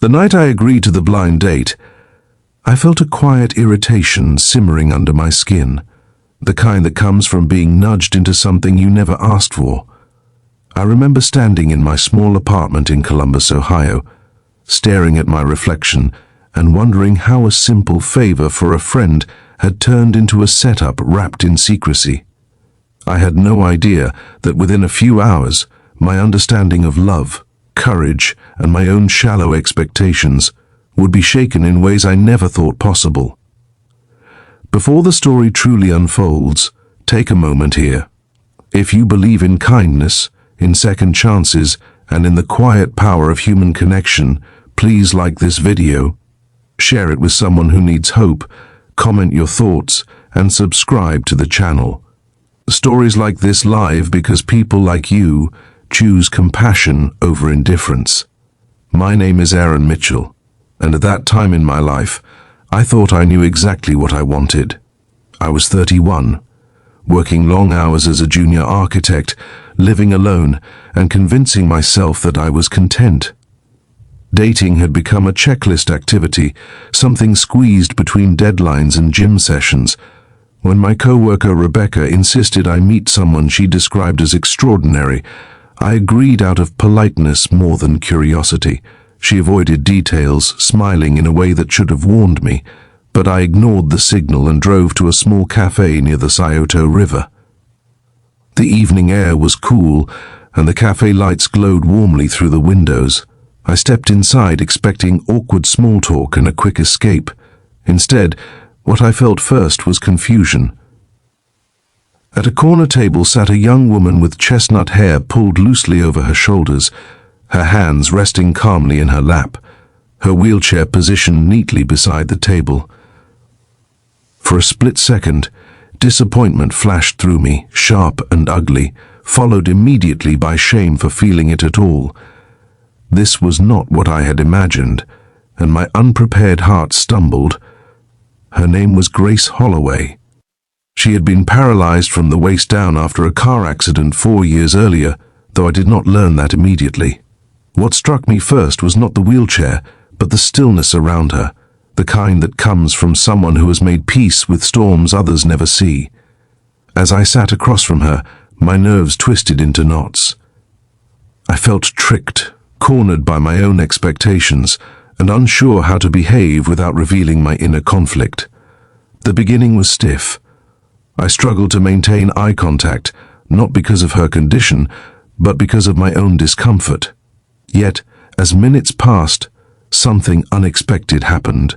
The night I agreed to the blind date, I felt a quiet irritation simmering under my skin, the kind that comes from being nudged into something you never asked for. I remember standing in my small apartment in Columbus, Ohio, staring at my reflection and wondering how a simple favor for a friend had turned into a setup wrapped in secrecy. I had no idea that within a few hours, my understanding of love, courage, and my own shallow expectations would be shaken in ways I never thought possible. Before the story truly unfolds, take a moment here. If you believe in kindness, in second chances, and in the quiet power of human connection, please like this video, share it with someone who needs hope, comment your thoughts, and subscribe to the channel. Stories like this live because people like you choose compassion over indifference. My name is Aaron Mitchell, and at that time in my life, I thought I knew exactly what I wanted. I was 31, working long hours as a junior architect, living alone, and convincing myself that I was content. Dating had become a checklist activity, something squeezed between deadlines and gym sessions. When my coworker Rebecca insisted I meet someone she described as extraordinary, I agreed out of politeness more than curiosity. She avoided details, smiling in a way that should have warned me, but I ignored the signal and drove to a small cafe near the Scioto River. The evening air was cool, and the cafe lights glowed warmly through the windows. I stepped inside expecting awkward small talk and a quick escape. Instead, what I felt first was confusion. At a corner table sat a young woman with chestnut hair pulled loosely over her shoulders, her hands resting calmly in her lap, her wheelchair positioned neatly beside the table. For a split second, disappointment flashed through me, sharp and ugly, followed immediately by shame for feeling it at all. This was not what I had imagined, and my unprepared heart stumbled. Her name was Grace Holloway. She had been paralyzed from the waist down after a car accident 4 years earlier, though I did not learn that immediately. What struck me first was not the wheelchair, but the stillness around her, the kind that comes from someone who has made peace with storms others never see. As I sat across from her, my nerves twisted into knots. I felt tricked, cornered by my own expectations, and unsure how to behave without revealing my inner conflict. The beginning was stiff. I struggled to maintain eye contact, not because of her condition, but because of my own discomfort. Yet, as minutes passed, something unexpected happened.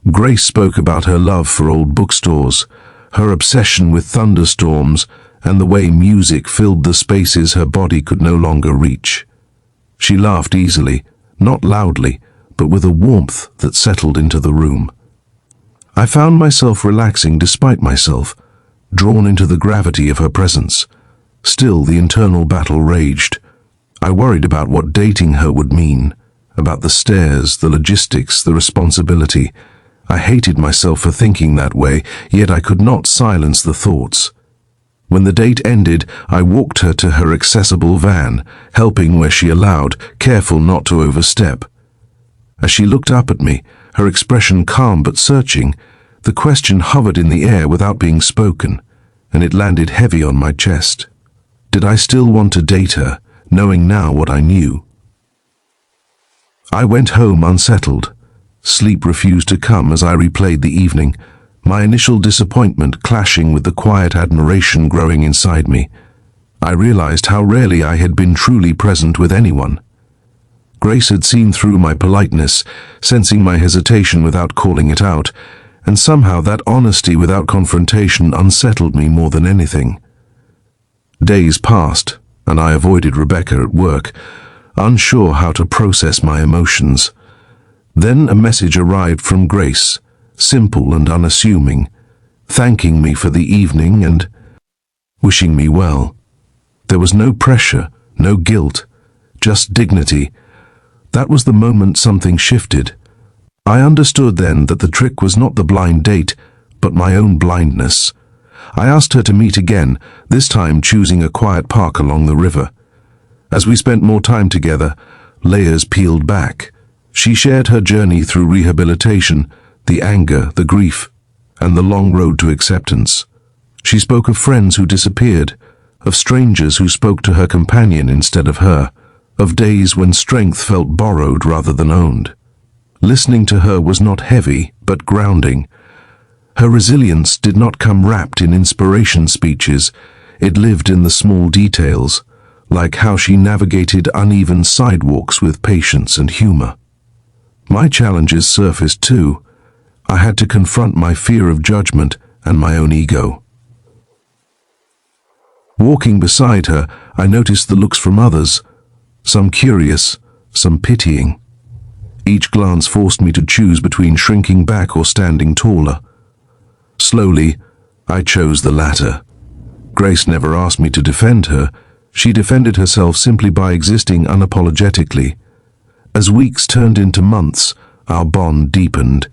Grace spoke about her love for old bookstores, her obsession with thunderstorms, and the way music filled the spaces her body could no longer reach. She laughed easily, not loudly, but with a warmth that settled into the room. I found myself relaxing despite myself, drawn into the gravity of her presence. Still, the internal battle raged. I worried about what dating her would mean, about the stairs, the logistics, the responsibility. I hated myself for thinking that way, yet I could not silence the thoughts. When the date ended, I walked her to her accessible van, helping where she allowed, careful not to overstep. As she looked up at me, her expression calm but searching, the question hovered in the air without being spoken, and it landed heavy on my chest. Did I still want to date her, knowing now what I knew? I went home unsettled. Sleep refused to come as I replayed the evening, my initial disappointment clashing with the quiet admiration growing inside me. I realized how rarely I had been truly present with anyone. Grace had seen through my politeness, sensing my hesitation without calling it out, and somehow that honesty without confrontation unsettled me more than anything. Days passed, and I avoided Rebecca at work, unsure how to process my emotions. Then a message arrived from Grace, simple and unassuming, thanking me for the evening and wishing me well. There was no pressure, no guilt, just dignity. That was the moment something shifted. I understood then that the trick was not the blind date, but my own blindness. I asked her to meet again, this time choosing a quiet park along the river. As we spent more time together, layers peeled back. She shared her journey through rehabilitation, the anger, the grief, and the long road to acceptance. She spoke of friends who disappeared, of strangers who spoke to her companion instead of her, of days when strength felt borrowed rather than owned. Listening to her was not heavy, but grounding. Her resilience did not come wrapped in inspiration speeches. It lived in the small details, like how she navigated uneven sidewalks with patience and humor. My challenges surfaced too. I had to confront my fear of judgment and my own ego. Walking beside her, I noticed the looks from others, some curious, some pitying. Each glance forced me to choose between shrinking back or standing taller. Slowly, I chose the latter. Grace never asked me to defend her. She defended herself simply by existing unapologetically. As weeks turned into months, our bond deepened.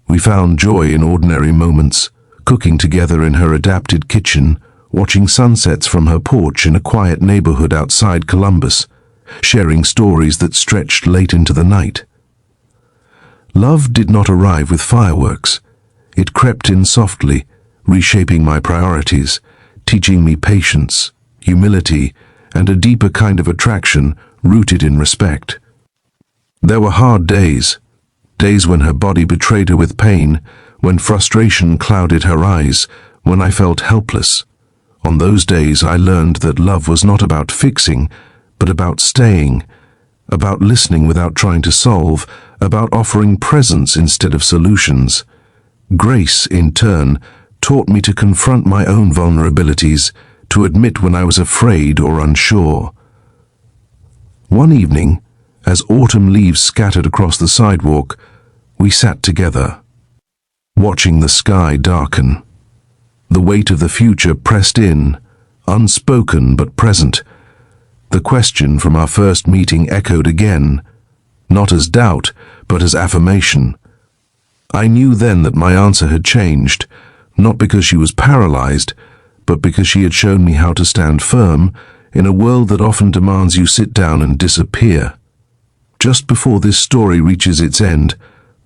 We found joy in ordinary moments, cooking together in her adapted kitchen, watching sunsets from her porch in a quiet neighborhood outside Columbus, sharing stories that stretched late into the night. Love did not arrive with fireworks. It crept in softly, reshaping my priorities, teaching me patience, humility, and a deeper kind of attraction rooted in respect. There were hard days when her body betrayed her with pain, when frustration clouded her eyes, when I felt helpless. On those days I learned that love was not about fixing, but about staying, about listening without trying to solve, about offering presence instead of solutions. Grace, in turn, taught me to confront my own vulnerabilities, to admit when I was afraid or unsure. One evening, as autumn leaves scattered across the sidewalk, we sat together, watching the sky darken. The weight of the future pressed in, unspoken but present. The question from our first meeting echoed again, not as doubt, but as affirmation. I knew then that my answer had changed, not because she was paralyzed, but because she had shown me how to stand firm in a world that often demands you sit down and disappear. Just before this story reaches its end,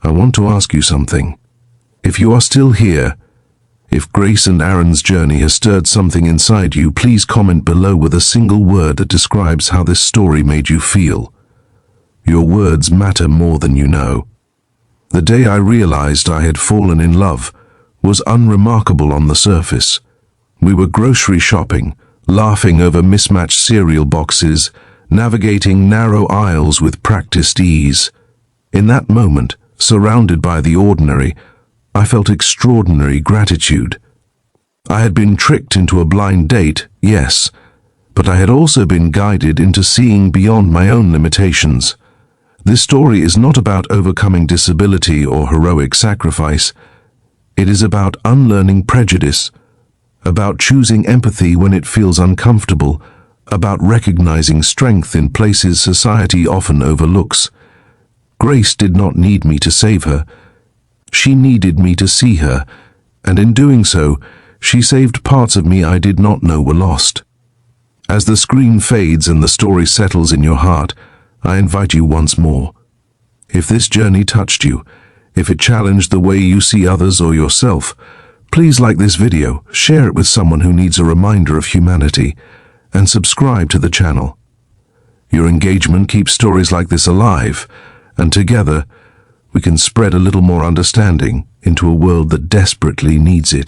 I want to ask you something. If you are still here, if Grace and Aaron's journey has stirred something inside you, please comment below with a single word that describes how this story made you feel. Your words matter more than you know. The day I realized I had fallen in love was unremarkable on the surface. We were grocery shopping, laughing over mismatched cereal boxes, navigating narrow aisles with practiced ease. In that moment, surrounded by the ordinary, I felt extraordinary gratitude. I had been tricked into a blind date, yes, but I had also been guided into seeing beyond my own limitations. This story is not about overcoming disability or heroic sacrifice. It is about unlearning prejudice, about choosing empathy when it feels uncomfortable, about recognizing strength in places society often overlooks. Grace did not need me to save her. She needed me to see her, and in doing so, she saved parts of me I did not know were lost. As the screen fades and the story settles in your heart, I invite you once more. If this journey touched you, if it challenged the way you see others or yourself, please like this video, share it with someone who needs a reminder of humanity, and subscribe to the channel. Your engagement keeps stories like this alive, and together, we can spread a little more understanding into a world that desperately needs it.